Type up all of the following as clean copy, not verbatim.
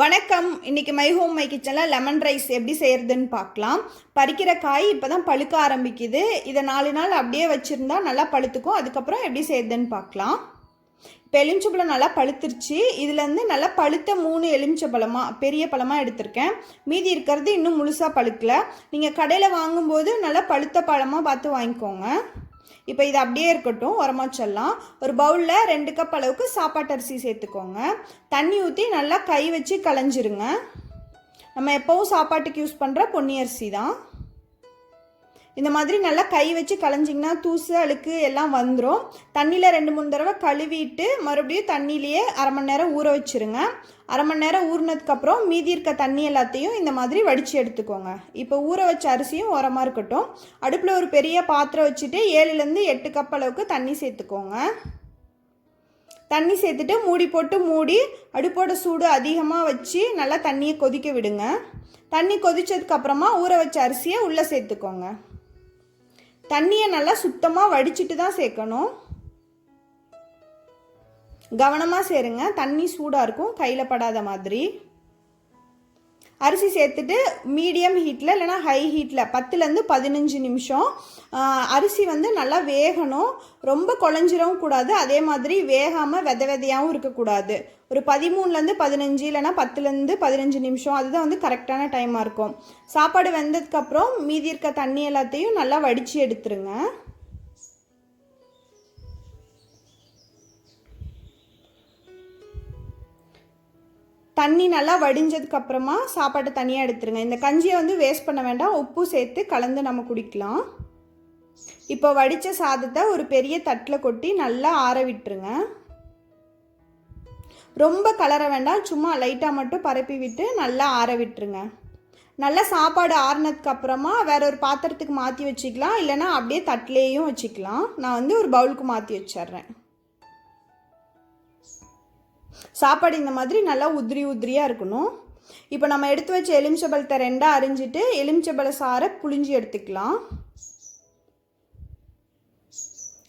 வணக்கம். இன்னைக்கு my home my கிச்சனில் லெமன் ரைஸ் எப்படி செய்கிறதுன்னு பார்க்கலாம். பறிக்கிற காய் இப்போ தான் பழுக்க ஆரம்பிக்குது. இதை 4 நாள் அப்படியே வச்சுருந்தா நல்லா பழுத்துக்கும். அதுக்கப்புறம் எப்படி செய்கிறதுன்னு பார்க்கலாம். இப்போ எலுமிச்சப்பழம் நல்லா பழுத்துருச்சு. இதுலேருந்து நல்லா பழுத்த 3 எலுமிச்சப்பழமாக பெரிய பழமாக எடுத்திருக்கேன். மீதி இருக்கிறது இன்னும் முழுசாக பழுக்கலை. நீங்கள் கடையில் வாங்கும்போது நல்லா பழுத்த பழமாக பார்த்து வாங்கிக்கோங்க. இப்போ இது அப்படியே இருக்கட்டும், உரமா வச்சிடலாம். ஒரு பவுலில் 2 கப் அளவுக்கு சாப்பாட்டு அரிசி சேர்த்துக்கோங்க. தண்ணி ஊற்றி நல்லா கை வச்சு களைஞ்சிருங்க. நம்ம எப்போவும் சாப்பாட்டுக்கு யூஸ் பண்ணுற பொன்னி அரிசி தான். இந்த மாதிரி நல்லா கை வச்சு களைஞ்சிங்கன்னா தூசு அழுக்கு எல்லாம் வந்துடும். தண்ணியில் 2-3 தடவை கழுவிட்டு மறுபடியும் தண்ணியிலேயே அரை மணி நேரம் ஊற வச்சுருங்க. அரை மணி நேரம் ஊறினதுக்கப்புறம் மீதி இருக்க தண்ணி எல்லாத்தையும் இந்த மாதிரி வடித்து எடுத்துக்கோங்க. இப்போ ஊற வச்ச அரிசியும் உரமாக இருக்கட்டும். அடுப்பில் ஒரு பெரிய பாத்திரம் வச்சுட்டு 7லேருந்து 8 கப் அளவுக்கு தண்ணி சேர்த்துக்கோங்க. தண்ணி சேர்த்துட்டு மூடி அடுப்போட சூடு அதிகமாக வச்சு நல்லா தண்ணியை கொதிக்க விடுங்க. தண்ணி கொதிச்சதுக்கப்புறமா ஊற வச்ச அரிசியை உள்ளே சேர்த்துக்கோங்க. தண்ணியை நல்லா சுத்தமாக வடிச்சிட்டு தான் சேர்க்கணும். கவனமாக சேருங்க, தண்ணி சூடாக இருக்கும், கையில் படாத மாதிரி. அரிசி சேர்த்துட்டு மீடியம் ஹீட்டில் இல்லைனா ஹை ஹீட்டில் 10லேருந்து 15 நிமிஷம் அரிசி நல்லா வேகணும். ரொம்ப குழஞ்சிரவும் கூடாது, அதே மாதிரி வேகாமல் விதையாகவும் இருக்கக்கூடாது. ஒரு 13லேருந்து 15 இல்லைனா 10லேருந்து 15 நிமிஷம் அதுதான் கரெக்டான டைமாக இருக்கும். சாப்பாடு வெந்ததுக்கப்புறம் மீதி இருக்க தண்ணி எல்லாத்தையும் நல்லா வடித்து எடுத்துருங்க. தண்ணி நல்லா வடிஞ்சதுக்கப்புறமா சாப்பாட்டை தனியாக எடுத்துருங்க. இந்த கஞ்சியை வேஸ்ட் பண்ண வேண்டாம், உப்பு சேர்த்து கலந்து நம்ம குடிக்கலாம். இப்போ வடித்த சாதத்தை ஒரு பெரிய தட்டில் கொட்டி நல்லா ஆற விட்டுருங்க. ரொம்ப கலர வேண்டாம், சும்மா லைட்டாக மட்டும் பரப்பி விட்டு நல்லா ஆற விட்டுருங்க. நல்லா சாப்பாடு ஆறுனதுக்கப்புறமா வேற ஒரு பாத்திரத்துக்கு மாற்றி வச்சுக்கலாம், இல்லைனா அப்படியே தட்டிலேயும் வச்சுக்கலாம். நான் ஒரு பவுலுக்கு மாற்றி வச்சிட்றேன். சாப்பாடு இந்த மாதிரி நல்லா உதிரியாக இருக்கணும். இப்போ நம்ம எடுத்து வச்ச எலுமிச்சப்பழத்தை 2ஆக அரிஞ்சிட்டு எலுமிச்சப்பழ சாறை புழிஞ்சி எடுத்துக்கலாம்.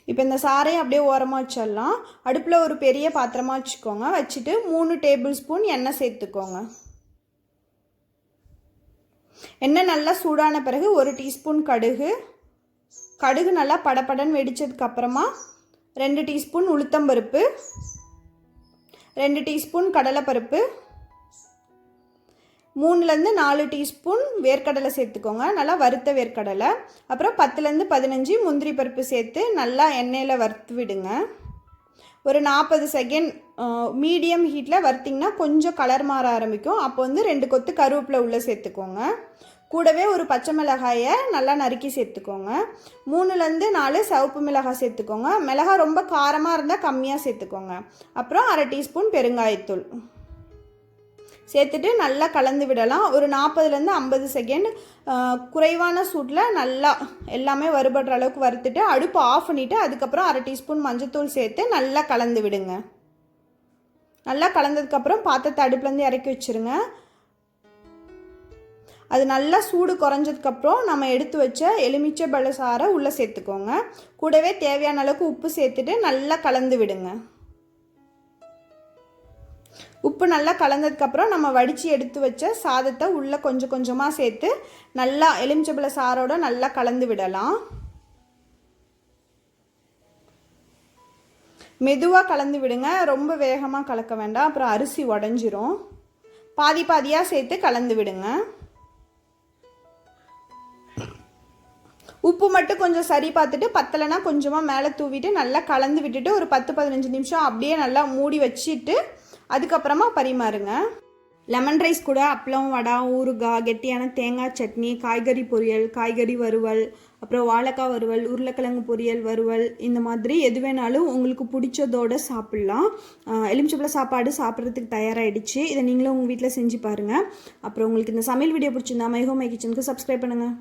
இப்போ இந்த சாறையும் அப்படியே ஓரமாக வச்சிடலாம். அடுப்பில் ஒரு பெரிய பாத்திரமாக வச்சுக்கோங்க. வச்சுட்டு 3 டேபிள் ஸ்பூன் எண்ணெய் சேர்த்துக்கோங்க. எண்ணெய் நல்லா சூடான பிறகு 1 டீஸ்பூன் கடுகு நல்லா படபடன்னு வெடிச்சதுக்கப்புறமா 2 டீஸ்பூன் உளுத்தம்பருப்பு, 2 டீஸ்பூன் கடலைப்பருப்பு, 3லேருந்து 4 டீஸ்பூன் வேர்க்கடலை சேர்த்துக்கோங்க, நல்லா வறுத்த வேர்க்கடலை. அப்புறம் 10லேருந்து 15 முந்திரி பருப்பு சேர்த்து நல்லா எண்ணெயில் வறுத்து விடுங்க. ஒரு 40 செகண்ட் மீடியம் ஹீட்டில் வறுத்திங்கன்னா கொஞ்சம் கலர் மாற ஆரம்பிக்கும். அப்போ 2 கொத்து கருவேப்பிலை உள்ளே சேர்த்துக்கோங்க. கூடவே ஒரு பச்சை மிளகாயை நல்லா நறுக்கி சேர்த்துக்கோங்க. 3லேருந்து 4 சிவப்பு மிளகாய் சேர்த்துக்கோங்க. மிளகாய் ரொம்ப காரமாக இருந்தால் கம்மியாக சேர்த்துக்கோங்க. அப்புறம் அரை டீஸ்பூன் பெருங்காயத்தூள் சேர்த்துட்டு நல்லா கலந்து விடலாம். ஒரு 40லேருந்து 50 செகண்ட் குறைவான சூட்டில் நல்லா எல்லாமே வறுபடுற அளவுக்கு வறுத்துட்டு அடுப்பு ஆஃப் பண்ணிவிட்டு அதுக்கப்புறம் அரை டீஸ்பூன் மஞ்சத்தூள் சேர்த்து நல்லா கலந்து விடுங்க. நல்லா கலந்ததுக்கப்புறம் பாத்திரத்தை அடுப்புலேருந்து இறக்கி வச்சுருங்க. அது நல்லா சூடு குறைஞ்சதுக்கப்புறம் நம்ம எடுத்து வச்ச எலுமிச்சை சாறை உள்ளே சேர்த்துக்கோங்க. கூடவே தேவையான அளவுக்கு உப்பு சேர்த்துட்டு நல்லா கலந்து விடுங்க. உப்பு நல்லா கலந்ததுக்கப்புறம் நம்ம வடித்து எடுத்து வச்ச சாதத்தை உள்ளே கொஞ்சம் கொஞ்சமாக சேர்த்து நல்லா எலுமிச்சை சாரோட நல்லா கலந்து விடலாம். மெதுவாக கலந்து விடுங்க, ரொம்ப வேகமாக கலக்க வேண்டாம், அப்புறம் அரிசி உடஞ்சிரும். பாதியாக சேர்த்து கலந்து விடுங்க. உப்பு மட்டும் கொஞ்சம் சரி பார்த்துட்டு பத்தலைனா கொஞ்சமாக மேலே தூவிட்டு நல்லா கலந்து விட்டுட்டு ஒரு 10-15 நிமிஷம் அப்படியே நல்லா மூடி வச்சுட்டு அதுக்கப்புறமா பரிமாறுங்க. லெமன் ரைஸ் கூட அப்பளம், வடை, ஊறுகாய், கெட்டியான தேங்காய் சட்னி, காய்கறி பொரியல், காய்கறி வறுவல், அப்புறம் வாழைக்காய் வறுவல், உருளைக்கிழங்கு பொரியல் வறுவல், இந்த மாதிரி எது வேணாலும் உங்களுக்கு பிடிச்சதோடு சாப்பிட்லாம். எலுமிச்சப்பழ சாப்பாடு சாப்பிட்றதுக்கு தயாராகிடுச்சு. இதை நீங்களும் உங்கள் வீட்டில் செஞ்சு பாருங்கள். அப்புறம் உங்களுக்கு இந்த சமையல் வீடியோ பிடிச்சிருந்தா மை ஹோம் மை கிச்சனுக்கு சப்ஸ்கிரைப் பண்ணுங்கள்.